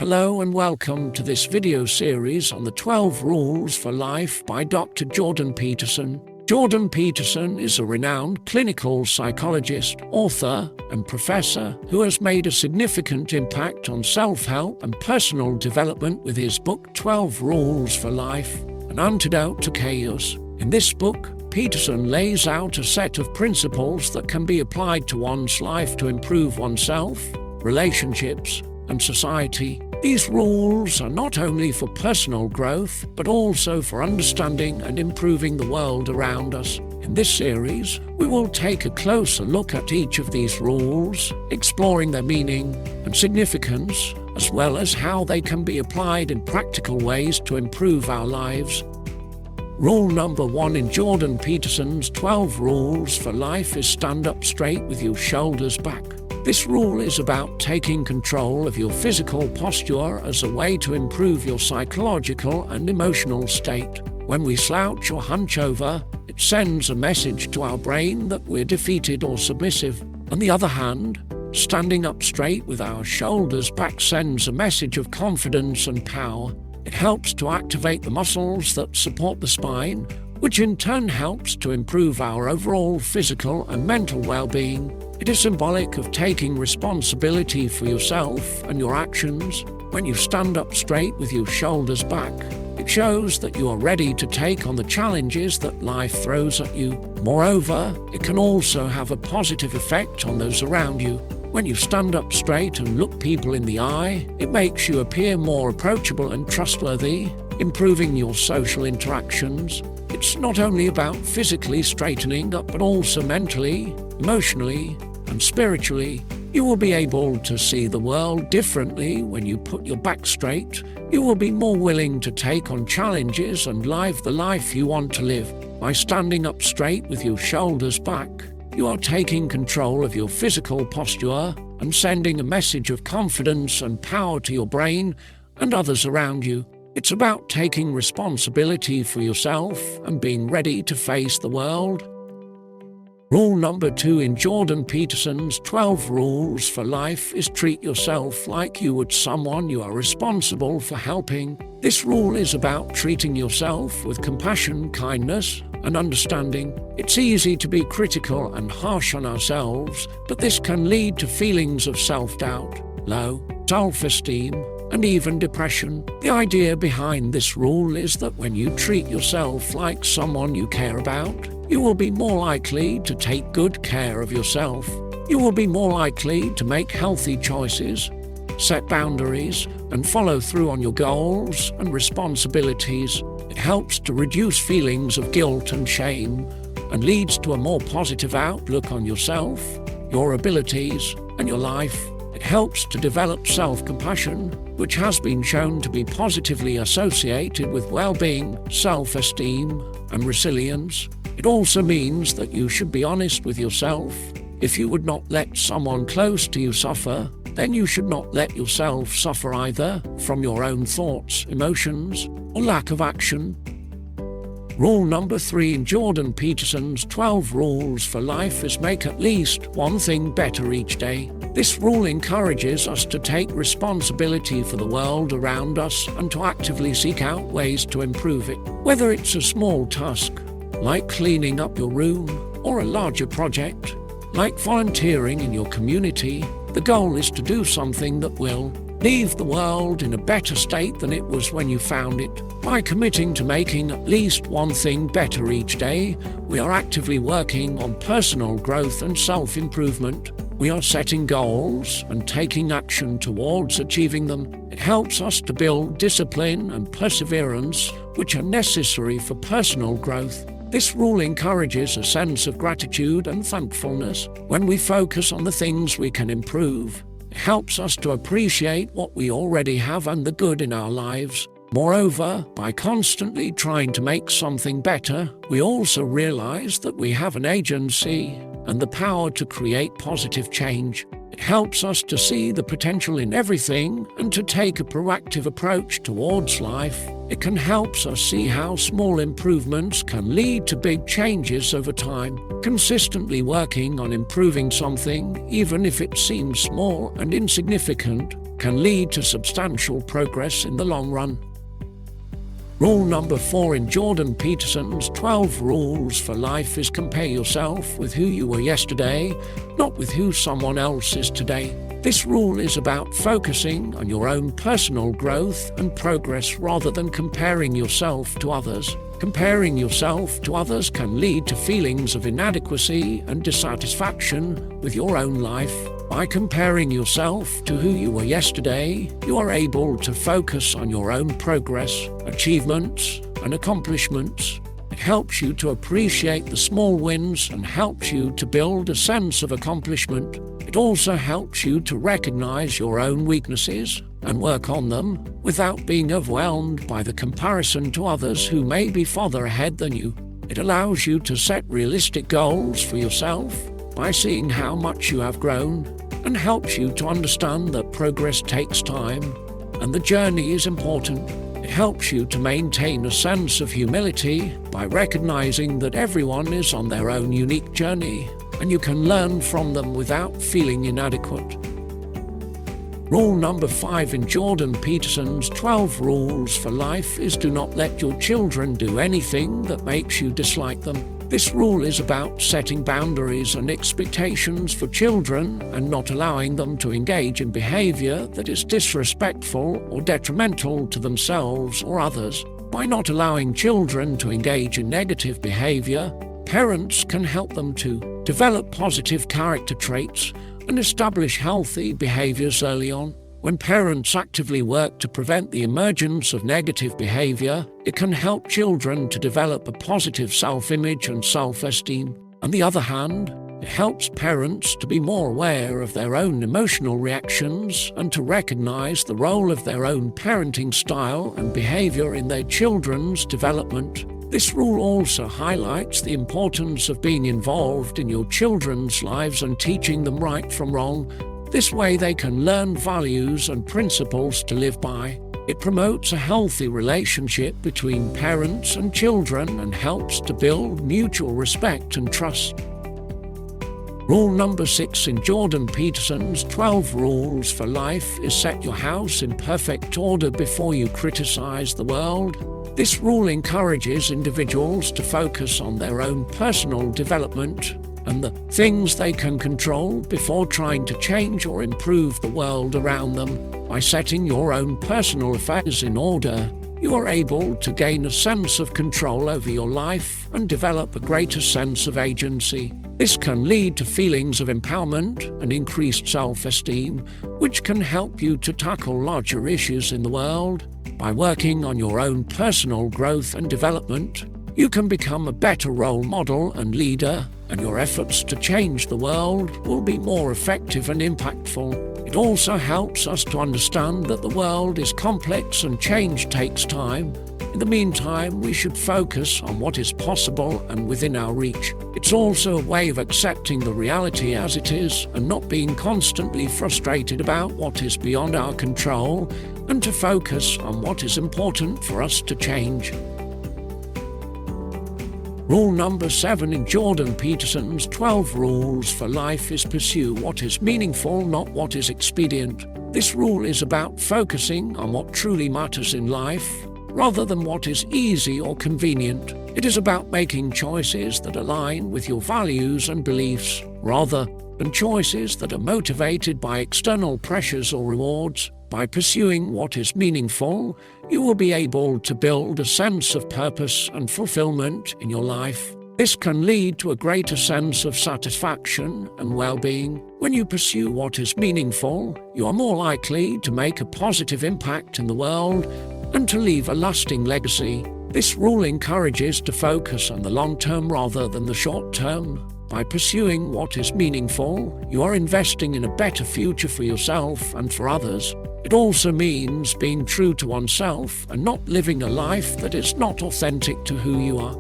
Hello and welcome to this video series on the 12 Rules for Life by Dr. Jordan Peterson. Jordan Peterson is a renowned clinical psychologist, author, and professor who has made a significant impact on self-help and personal development with his book 12 Rules for Life, an Antidote to Chaos. In this book, Peterson lays out a set of principles that can be applied to one's life to improve oneself, relationships, and society. These rules are not only for personal growth, but also for understanding and improving the world around us. In this series, we will take a closer look at each of these rules, exploring their meaning and significance, as well as how they can be applied in practical ways to improve our lives. Rule number 1 in Jordan Peterson's 12 Rules for Life is stand up straight with your shoulders back. This rule is about taking control of your physical posture as a way to improve your psychological and emotional state. When we slouch or hunch over, it sends a message to our brain that we're defeated or submissive. On the other hand, standing up straight with our shoulders back sends a message of confidence and power. It helps to activate the muscles that support the spine, which in turn helps to improve our overall physical and mental well-being. It is symbolic of taking responsibility for yourself and your actions. When you stand up straight with your shoulders back, it shows that you are ready to take on the challenges that life throws at you. Moreover, it can also have a positive effect on those around you. When you stand up straight and look people in the eye, it makes you appear more approachable and trustworthy, improving your social interactions. It's not only about physically straightening up, but also mentally, emotionally, and spiritually. You will be able to see the world differently when you put your back straight. You will be more willing to take on challenges and live the life you want to live. By standing up straight with your shoulders back, you are taking control of your physical posture and sending a message of confidence and power to your brain and others around you. It's about taking responsibility for yourself and being ready to face the world. Rule number 2 in Jordan Peterson's 12 Rules for Life is treat yourself like you would someone you are responsible for helping. This rule is about treating yourself with compassion, kindness, and understanding. It's easy to be critical and harsh on ourselves, but this can lead to feelings of self-doubt, low self-esteem, and even depression. The idea behind this rule is that when you treat yourself like someone you care about, you will be more likely to take good care of yourself. You will be more likely to make healthy choices, set boundaries, and follow through on your goals and responsibilities. It helps to reduce feelings of guilt and shame and leads to a more positive outlook on yourself, your abilities, and your life. It helps to develop self-compassion, which has been shown to be positively associated with well-being, self-esteem, and resilience. It also means that you should be honest with yourself. If you would not let someone close to you suffer, then you should not let yourself suffer either, from your own thoughts, emotions, or lack of action. Rule number 3 in Jordan Peterson's 12 Rules for Life is make at least one thing better each day. This rule encourages us to take responsibility for the world around us and to actively seek out ways to improve it. Whether it's a small task, like cleaning up your room, or a larger project, like volunteering in your community, the goal is to do something that will leave the world in a better state than it was when you found it. By committing to making at least one thing better each day, we are actively working on personal growth and self-improvement. We are setting goals and taking action towards achieving them. It helps us to build discipline and perseverance, which are necessary for personal growth. This rule encourages a sense of gratitude and thankfulness. When we focus on the things we can improve, it helps us to appreciate what we already have and the good in our lives. Moreover, by constantly trying to make something better, we also realize that we have an agency and the power to create positive change. It helps us to see the potential in everything and to take a proactive approach towards life. It can help us see how small improvements can lead to big changes over time. Consistently working on improving something, even if it seems small and insignificant, can lead to substantial progress in the long run. Rule number 4 in Jordan Peterson's 12 Rules for Life is compare yourself with who you were yesterday, not with who someone else is today. This rule is about focusing on your own personal growth and progress rather than comparing yourself to others. Comparing yourself to others can lead to feelings of inadequacy and dissatisfaction with your own life. By comparing yourself to who you were yesterday, you are able to focus on your own progress, achievements, and accomplishments. It helps you to appreciate the small wins and helps you to build a sense of accomplishment. It also helps you to recognize your own weaknesses and work on them without being overwhelmed by the comparison to others who may be farther ahead than you. It allows you to set realistic goals for yourself by seeing how much you have grown and helps you to understand that progress takes time and the journey is important. It helps you to maintain a sense of humility by recognizing that everyone is on their own unique journey and you can learn from them without feeling inadequate. Rule number 5 in Jordan Peterson's 12 Rules for Life is do not let your children do anything that makes you dislike them. This rule is about setting boundaries and expectations for children and not allowing them to engage in behavior that is disrespectful or detrimental to themselves or others. By not allowing children to engage in negative behavior, parents can help them to develop positive character traits and establish healthy behaviors early on. When parents actively work to prevent the emergence of negative behavior, it can help children to develop a positive self-image and self-esteem. On the other hand, it helps parents to be more aware of their own emotional reactions and to recognize the role of their own parenting style and behavior in their children's development. This rule also highlights the importance of being involved in your children's lives and teaching them right from wrong. This way they can learn values and principles to live by. It promotes a healthy relationship between parents and children and helps to build mutual respect and trust. Rule number 6 in Jordan Peterson's 12 Rules for Life is set your house in perfect order before you criticize the world. This rule encourages individuals to focus on their own personal development and the things they can control before trying to change or improve the world around them. By setting your own personal affairs in order, you are able to gain a sense of control over your life and develop a greater sense of agency. This can lead to feelings of empowerment and increased self-esteem, which can help you to tackle larger issues in the world. By working on your own personal growth and development, you can become a better role model and leader, and your efforts to change the world will be more effective and impactful. It also helps us to understand that the world is complex and change takes time. In the meantime, we should focus on what is possible and within our reach. It's also a way of accepting the reality as it is and not being constantly frustrated about what is beyond our control, and to focus on what is important for us to change. Rule number 7 in Jordan Peterson's 12 Rules for Life is pursue what is meaningful, not what is expedient. This rule is about focusing on what truly matters in life, rather than what is easy or convenient. It is about making choices that align with your values and beliefs, rather than choices that are motivated by external pressures or rewards. By pursuing what is meaningful, you will be able to build a sense of purpose and fulfillment in your life. This can lead to a greater sense of satisfaction and well-being. When you pursue what is meaningful, you are more likely to make a positive impact in the world and to leave a lasting legacy. This rule encourages to focus on the long term rather than the short term. By pursuing what is meaningful, you are investing in a better future for yourself and for others. It also means being true to oneself and not living a life that is not authentic to who you are.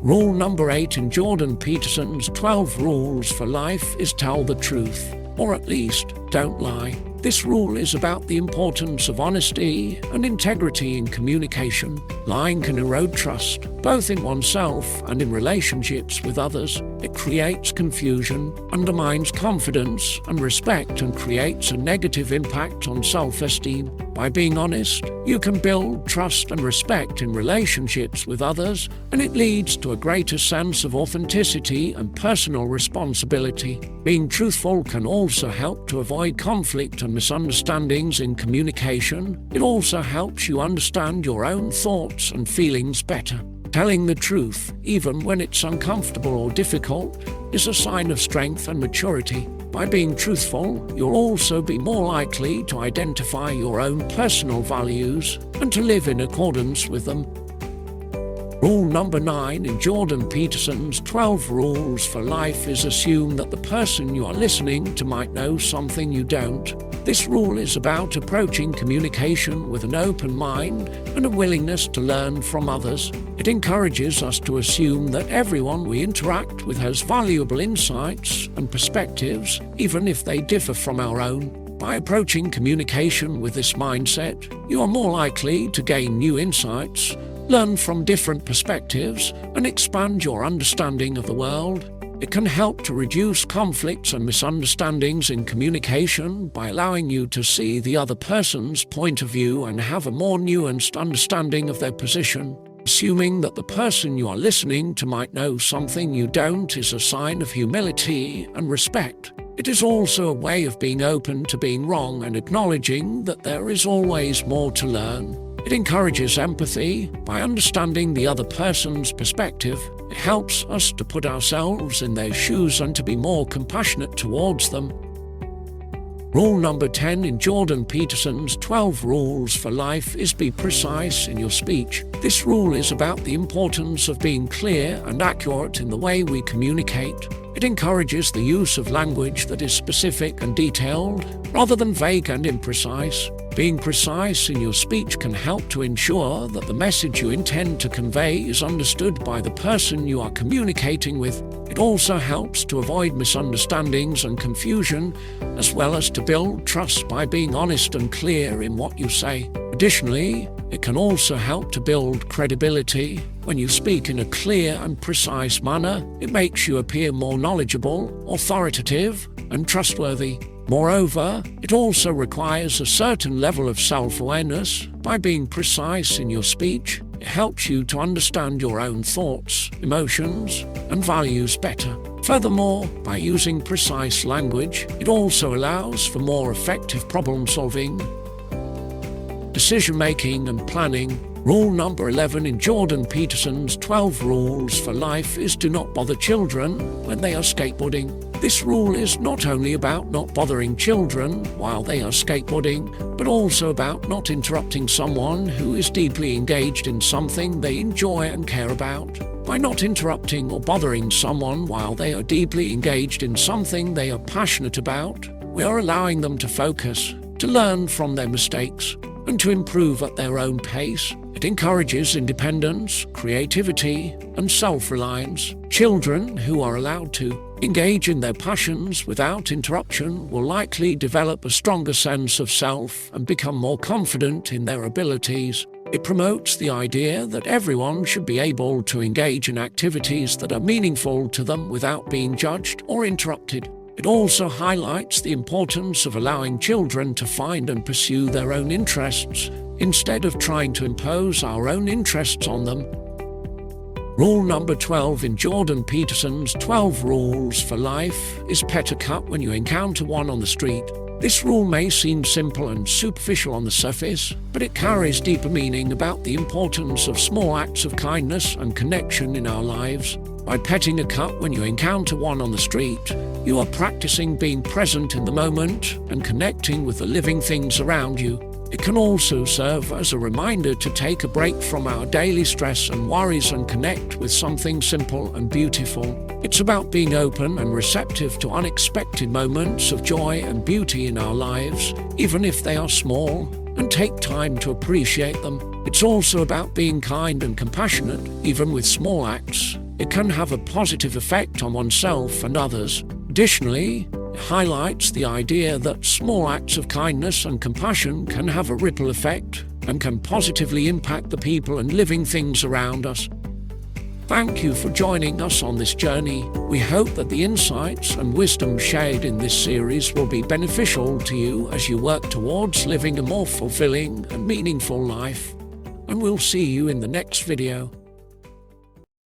Rule number 8 in Jordan Peterson's 12 Rules for Life is tell the truth. or at least, don't lie. This rule is about the importance of honesty and integrity in communication. Lying can erode trust, both in oneself and in relationships with others. It creates confusion, undermines confidence and respect, and creates a negative impact on self-esteem. By being honest, you can build trust and respect in relationships with others, and it leads to a greater sense of authenticity and personal responsibility. Being truthful can also help to avoid conflict and misunderstandings in communication. It also helps you understand your own thoughts and feelings better. Telling the truth, even when it's uncomfortable or difficult, is a sign of strength and maturity. By being truthful, you'll also be more likely to identify your own personal values and to live in accordance with them. Rule number 9 in Jordan Peterson's 12 Rules for Life is assume that the person you are listening to might know something you don't. This rule is about approaching communication with an open mind and a willingness to learn from others. It encourages us to assume that everyone we interact with has valuable insights and perspectives, even if they differ from our own. By approaching communication with this mindset, you are more likely to gain new insights, learn from different perspectives, and expand your understanding of the world. It can help to reduce conflicts and misunderstandings in communication by allowing you to see the other person's point of view and have a more nuanced understanding of their position. Assuming that the person you are listening to might know something you don't is a sign of humility and respect. It is also a way of being open to being wrong and acknowledging that there is always more to learn. It encourages empathy. By understanding the other person's perspective, it helps us to put ourselves in their shoes and to be more compassionate towards them. Rule number 10 in Jordan Peterson's 12 Rules for Life is be precise in your speech. This rule is about the importance of being clear and accurate in the way we communicate. It encourages the use of language that is specific and detailed, rather than vague and imprecise. Being precise in your speech can help to ensure that the message you intend to convey is understood by the person you are communicating with. It also helps to avoid misunderstandings and confusion, as well as to build trust by being honest and clear in what you say. Additionally, it can also help to build credibility. When you speak in a clear and precise manner, it makes you appear more knowledgeable, authoritative, and trustworthy. Moreover, it also requires a certain level of self-awareness. By being precise in your speech, it helps you to understand your own thoughts, emotions, and values better. Furthermore, by using precise language, it also allows for more effective problem-solving, decision-making, and planning. Rule number 11 in Jordan Peterson's 12 Rules for Life is do not bother children when they are skateboarding. This rule is not only about not bothering children while they are skateboarding, but also about not interrupting someone who is deeply engaged in something they enjoy and care about. By not interrupting or bothering someone while they are deeply engaged in something they are passionate about, we are allowing them to focus, to learn from their mistakes, and to improve at their own pace. It encourages independence, creativity, and self-reliance. Children who are allowed to engage in their passions without interruption will likely develop a stronger sense of self and become more confident in their abilities. It promotes the idea that everyone should be able to engage in activities that are meaningful to them without being judged or interrupted. It also highlights the importance of allowing children to find and pursue their own interests, instead of trying to impose our own interests on them. Rule number 12 in Jordan Peterson's 12 Rules for Life is pet a cat when you encounter one on the street. This rule may seem simple and superficial on the surface, but it carries deeper meaning about the importance of small acts of kindness and connection in our lives. By petting a cat when you encounter one on the street, you are practicing being present in the moment and connecting with the living things around you. It can also serve as a reminder to take a break from our daily stress and worries and connect with something simple and beautiful. It's about being open and receptive to unexpected moments of joy and beauty in our lives, even if they are small, and take time to appreciate them. It's also about being kind and compassionate, even with small acts. It can have a positive effect on oneself and others. Additionally, it highlights the idea that small acts of kindness and compassion can have a ripple effect and can positively impact the people and living things around us. Thank you for joining us on this journey. We hope that the insights and wisdom shared in this series will be beneficial to you as you work towards living a more fulfilling and meaningful life. And we'll see you in the next video.